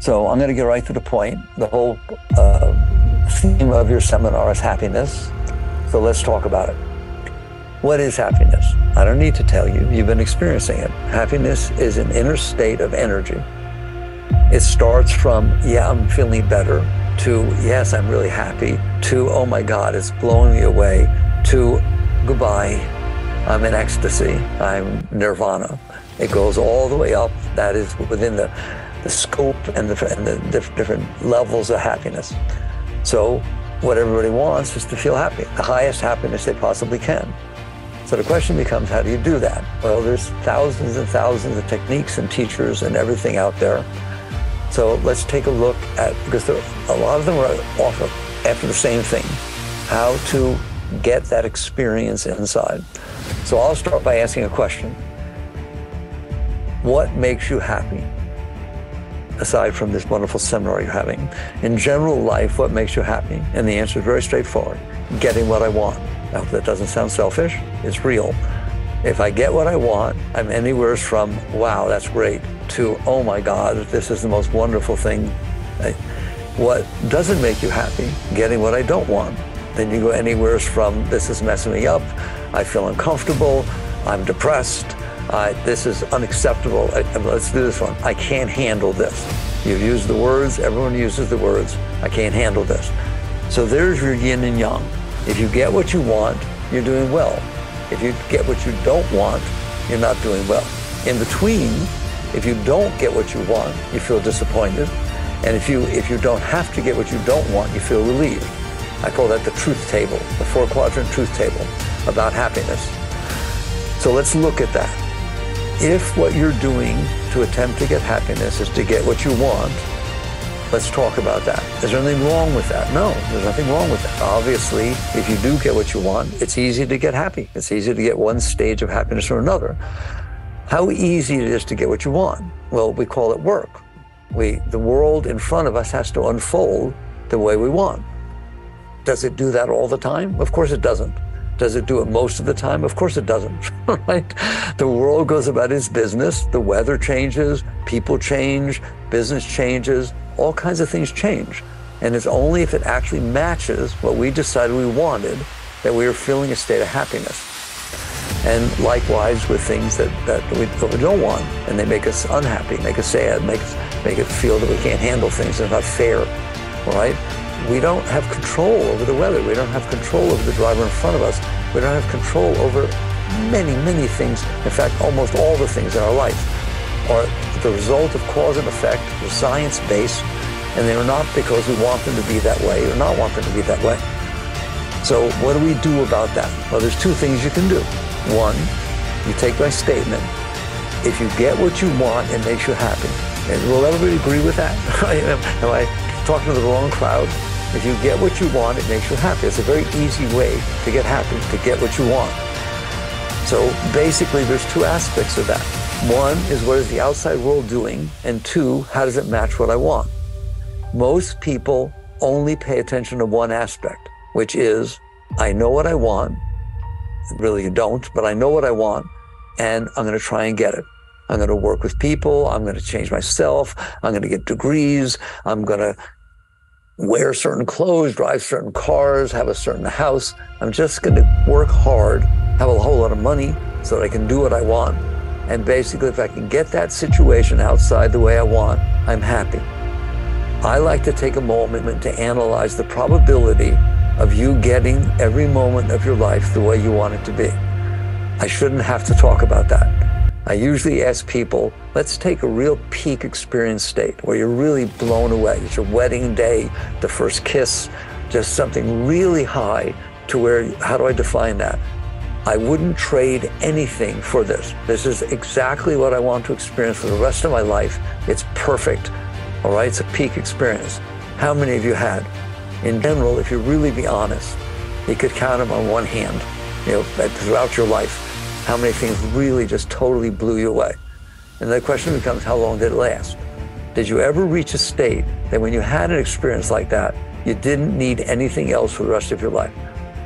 So I'm going to get right to the point. The whole theme of your seminar is happiness. So let's talk about it. What is happiness? I don't need to tell you. You've been experiencing it. Happiness is an inner state of energy. It starts from, yeah, I'm feeling better, to, yes, I'm really happy, to, oh my God, it's blowing me away, to, goodbye, I'm in ecstasy, I'm nirvana. It goes all the way up. That is within the scope and the different levels of happiness. So what everybody wants is to feel happy, the highest happiness they possibly can. So the question becomes, how do you do that? Well, there's thousands and thousands of techniques and teachers and everything out there. So let's take a look at, because a lot of them are after the same thing, how to get that experience inside. So I'll start by asking a question. What makes you happy? Aside from this wonderful seminar you're having, in general life, what makes you happy? And the answer is very straightforward: getting what I want. I hope that doesn't sound selfish. It's real. If I get what I want, I'm anywhere from, wow, that's great, to, oh my God, this is the most wonderful thing. What doesn't make you happy? Getting what I don't want. Then you go anywhere from, this is messing me up, I feel uncomfortable, I'm depressed, this is unacceptable. Let's do this one. I can't handle this. You've used the words, everyone uses the words, I can't handle this. So there's your yin and yang. If you get what you want, you're doing well. If you get what you don't want, you're not doing well. In between, if you don't get what you want, you feel disappointed. And if you don't have to get what you don't want, you feel relieved. I call that the truth table, the 4-quadrant truth table about happiness. So let's look at that. If what you're doing to attempt to get happiness is to get what you want, let's talk about that. Is there anything wrong with that? No, there's nothing wrong with that. Obviously, if you do get what you want, it's easy to get happy. It's easy to get one stage of happiness or another. How easy it is to get what you want? Well, we call it work. The world in front of us has to unfold the way we want. Does it do that all the time? Of course it doesn't. Does it do it most of the time? Of course it doesn't, right? The world goes about its business. The weather changes, people change, business changes, all kinds of things change. And it's only if it actually matches what we decided we wanted that we are feeling a state of happiness. And likewise with things that we don't want, and they make us unhappy, make us sad, make it feel that we can't handle things, they're not fair, all right? We don't have control over the weather. We don't have control over the driver in front of us. We don't have control over many, many things. In fact, almost all the things in our life are the result of cause and effect. They're science-based, and they're not because we want them to be that way or not want them to be that way. So what do we do about that? Well, there's two things you can do. One, you take my statement. If you get what you want, it makes you happy. And will everybody agree with that? Am I talking to the wrong crowd? If you get what you want, it makes you happy. It's a very easy way to get happy, to get what you want. So basically, there's two aspects of that. One is, what is the outside world doing? And two, how does it match what I want? Most people only pay attention to one aspect, which is, I know what I want. Really, you don't, but I know what I want, and I'm going to try and get it. I'm going to work with people. I'm going to change myself. I'm going to get degrees. I'm going to wear certain clothes, drive certain cars, have a certain house. I'm just going to work hard, have a whole lot of money so that I can do what I want. And basically, if I can get that situation outside the way I want, I'm happy. I like to take a moment to analyze the probability of you getting every moment of your life the way you want it to be. I shouldn't have to talk about that. I usually ask people, let's take a real peak experience state where you're really blown away. It's your wedding day, the first kiss, just something really high to where, how do I define that? I wouldn't trade anything for this. This is exactly what I want to experience for the rest of my life. It's perfect, all right? It's a peak experience. How many of you had? In general, if you really be honest, you could count them on one hand, throughout your life. How many things really just totally blew you away? And the question becomes, how long did it last? Did you ever reach a state that when you had an experience like that, you didn't need anything else for the rest of your life?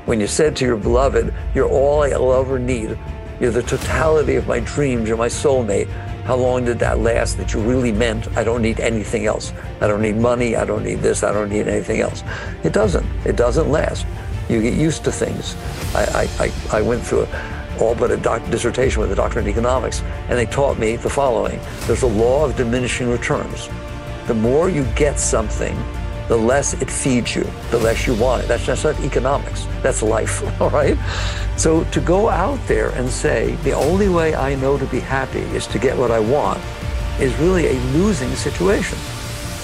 When you said to your beloved, you're all I'll ever need, you're the totality of my dreams, you're my soulmate. How long did that last that you really meant, I don't need anything else. I don't need money, I don't need this, I don't need anything else. It doesn't last. You get used to things. I went through all but a dissertation with a doctorate in economics, and they taught me the following. There's a law of diminishing returns. The more you get something, the less it feeds you, the less you want it. That's not economics, that's life, all right? So to go out there and say, the only way I know to be happy is to get what I want, is really a losing situation.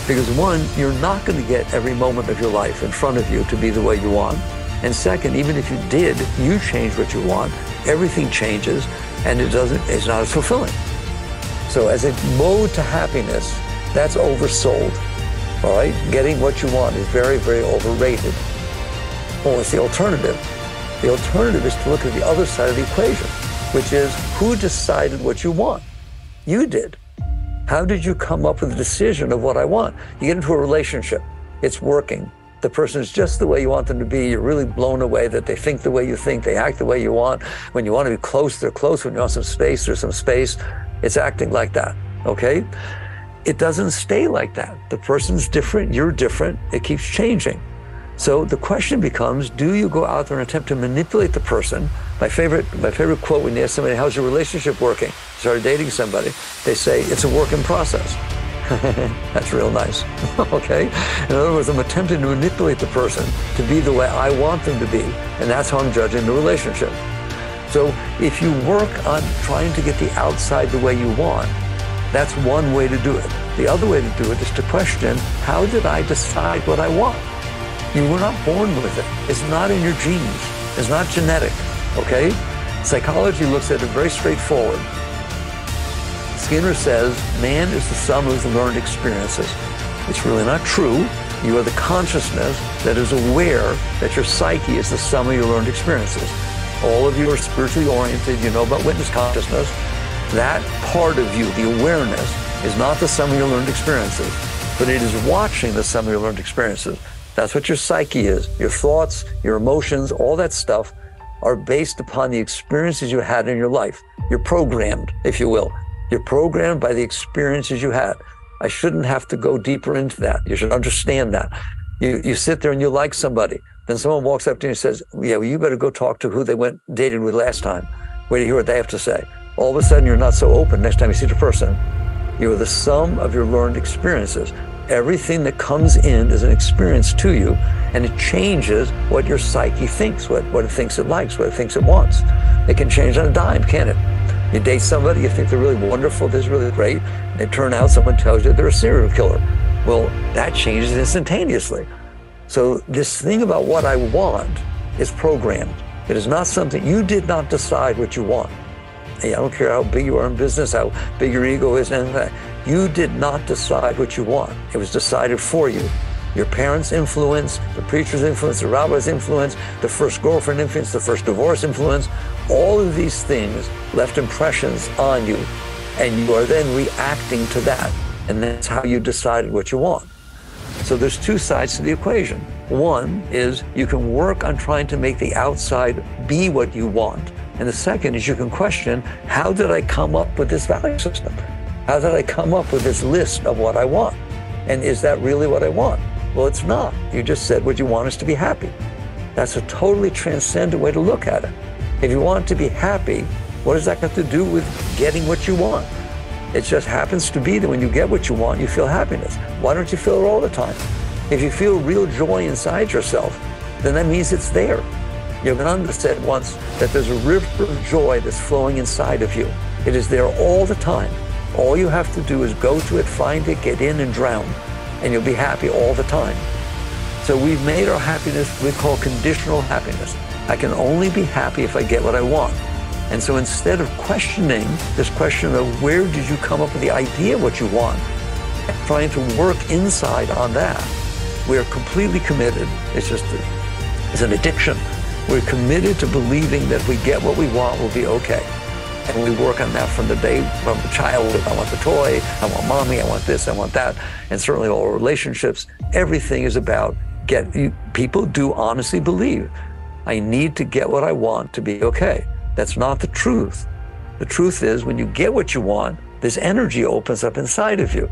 Because one, you're not going to get every moment of your life in front of you to be the way you want. And second, even if you did, you change what you want, everything changes, and it's not as fulfilling. So as a mode to happiness, that's oversold. All right, getting what you want is very, very overrated. Well, what's the alternative? The alternative is to look at the other side of the equation, which is who decided what you want? You did. How did you come up with the decision of what I want? You get into a relationship, it's working. The person is just the way you want them to be. You're really blown away that they think the way you think, they act the way you want. When you want to be close, they're close. When you want some space, there's some space. It's acting like that, okay? It doesn't stay like that. The person's different, you're different, it keeps changing. So the question becomes, do you go out there and attempt to manipulate the person? My favorite quote when you ask somebody, how's your relationship working? Started dating somebody, they say, it's a work in process. That's real nice, okay? In other words, I'm attempting to manipulate the person to be the way I want them to be, and that's how I'm judging the relationship. So if you work on trying to get the outside the way you want, that's one way to do it. The other way to do it is to question, how did I decide what I want? You were not born with it. It's not in your genes. It's not genetic, okay? Psychology looks at it very straightforward. Skinner says, man is the sum of his learned experiences. It's really not true. You are the consciousness that is aware that your psyche is the sum of your learned experiences. All of you are spiritually oriented. You know about witness consciousness. That part of you, the awareness, is not the sum of your learned experiences, but it is watching the sum of your learned experiences. That's what your psyche is. Your thoughts, your emotions, all that stuff are based upon the experiences you had in your life. You're programmed, if you will. You're programmed by the experiences you had. I shouldn't have to go deeper into that. You should understand that. You sit there and you like somebody. Then someone walks up to you and says, yeah, well, you better go talk to who they went dated with last time. Wait to hear what they have to say. All of a sudden, you're not so open next time you see the person. You are the sum of your learned experiences. Everything that comes in is an experience to you, and it changes what your psyche thinks, what it thinks it likes, what it thinks it wants. It can change on a dime, can't it? You date somebody, you think they're really wonderful, they're really great, and it turns out someone tells you they're a serial killer. Well, that changes instantaneously. So this thing about what I want is programmed. It is not something, you did not decide what you want. Hey, I don't care how big you are in business, how big your ego is, and that. You did not decide what you want. It was decided for you. Your parents' influence, the preacher's influence, the rabbi's influence, the first girlfriend influence, the first divorce influence, all of these things left impressions on you, and you are then reacting to that. And that's how you decided what you want. So there's two sides to the equation. One is you can work on trying to make the outside be what you want. And the second is you can question, how did I come up with this value system? How did I come up with this list of what I want? And is that really what I want? Well, it's not. You just said what you want is to be happy. That's a totally transcendent way to look at it. If you want to be happy, what does that have to do with getting what you want? It just happens to be that when you get what you want, you feel happiness. Why don't you feel it all the time? If you feel real joy inside yourself, then that means it's there. Yogananda said once that there's a river of joy that's flowing inside of you. It is there all the time. All you have to do is go to it, find it, get in and drown, and you'll be happy all the time. So we've made our happiness, we call conditional happiness. I can only be happy if I get what I want. And so instead of questioning this question of where did you come up with the idea of what you want, trying to work inside on that, we are completely committed. It's an addiction. We're committed to believing that if we get what we want, we'll be okay. And we work on that from the childhood. I want the toy, I want mommy, I want this, I want that. And certainly all relationships, everything is about people do honestly believe, I need to get what I want to be okay. That's not the truth. The truth is when you get what you want, this energy opens up inside of you.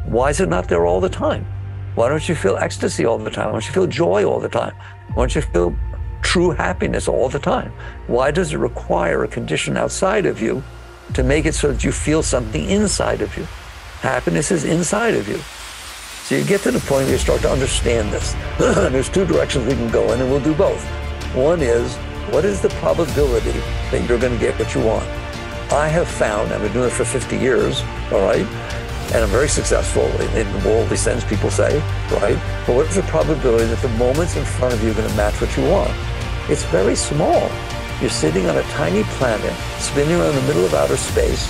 Why is it not there all the time? Why don't you feel ecstasy all the time? Why don't you feel joy all the time? Why don't you feel true happiness all the time? Why does it require a condition outside of you to make it so that you feel something inside of you? Happiness is inside of you. So you get to the point where you start to understand this. There's two directions we can go in, and we'll do both. One is, what is the probability that you're going to get what you want? I have found, I've been doing it for 50 years, all right? And I'm very successful in the worldly sense, people say, right? But what is the probability that the moments in front of you are going to match what you want? It's very small. You're sitting on a tiny planet, spinning around the middle of outer space.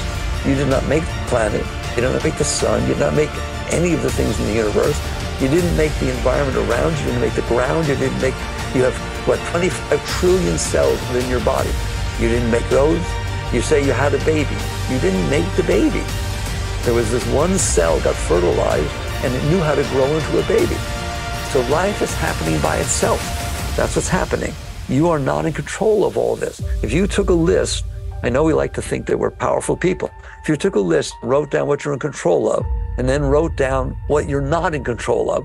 You did not make the planet. You did not make the sun. You did not make any of the things in the universe. You didn't make the environment around you. You didn't make the ground. You didn't make, you have, what, 25 trillion cells within your body. You didn't make those. You say you had a baby. You didn't make the baby. There was this one cell got fertilized and it knew how to grow into a baby. So life is happening by itself. That's what's happening. You are not in control of all this. If you took a list, I know we like to think that we're powerful people. If you took a list, wrote down what you're in control of, and then wrote down what you're not in control of,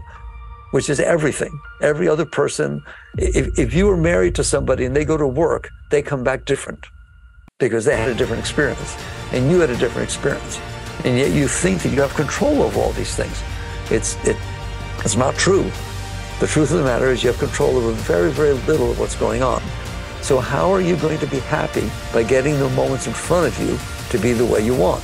which is everything. Every other person, if you were married to somebody and they go to work, they come back different because they had a different experience and you had a different experience. And yet you think that you have control of all these things. It's not true. The truth of the matter is you have control over very, very little of what's going on. So how are you going to be happy by getting the moments in front of you to be the way you want?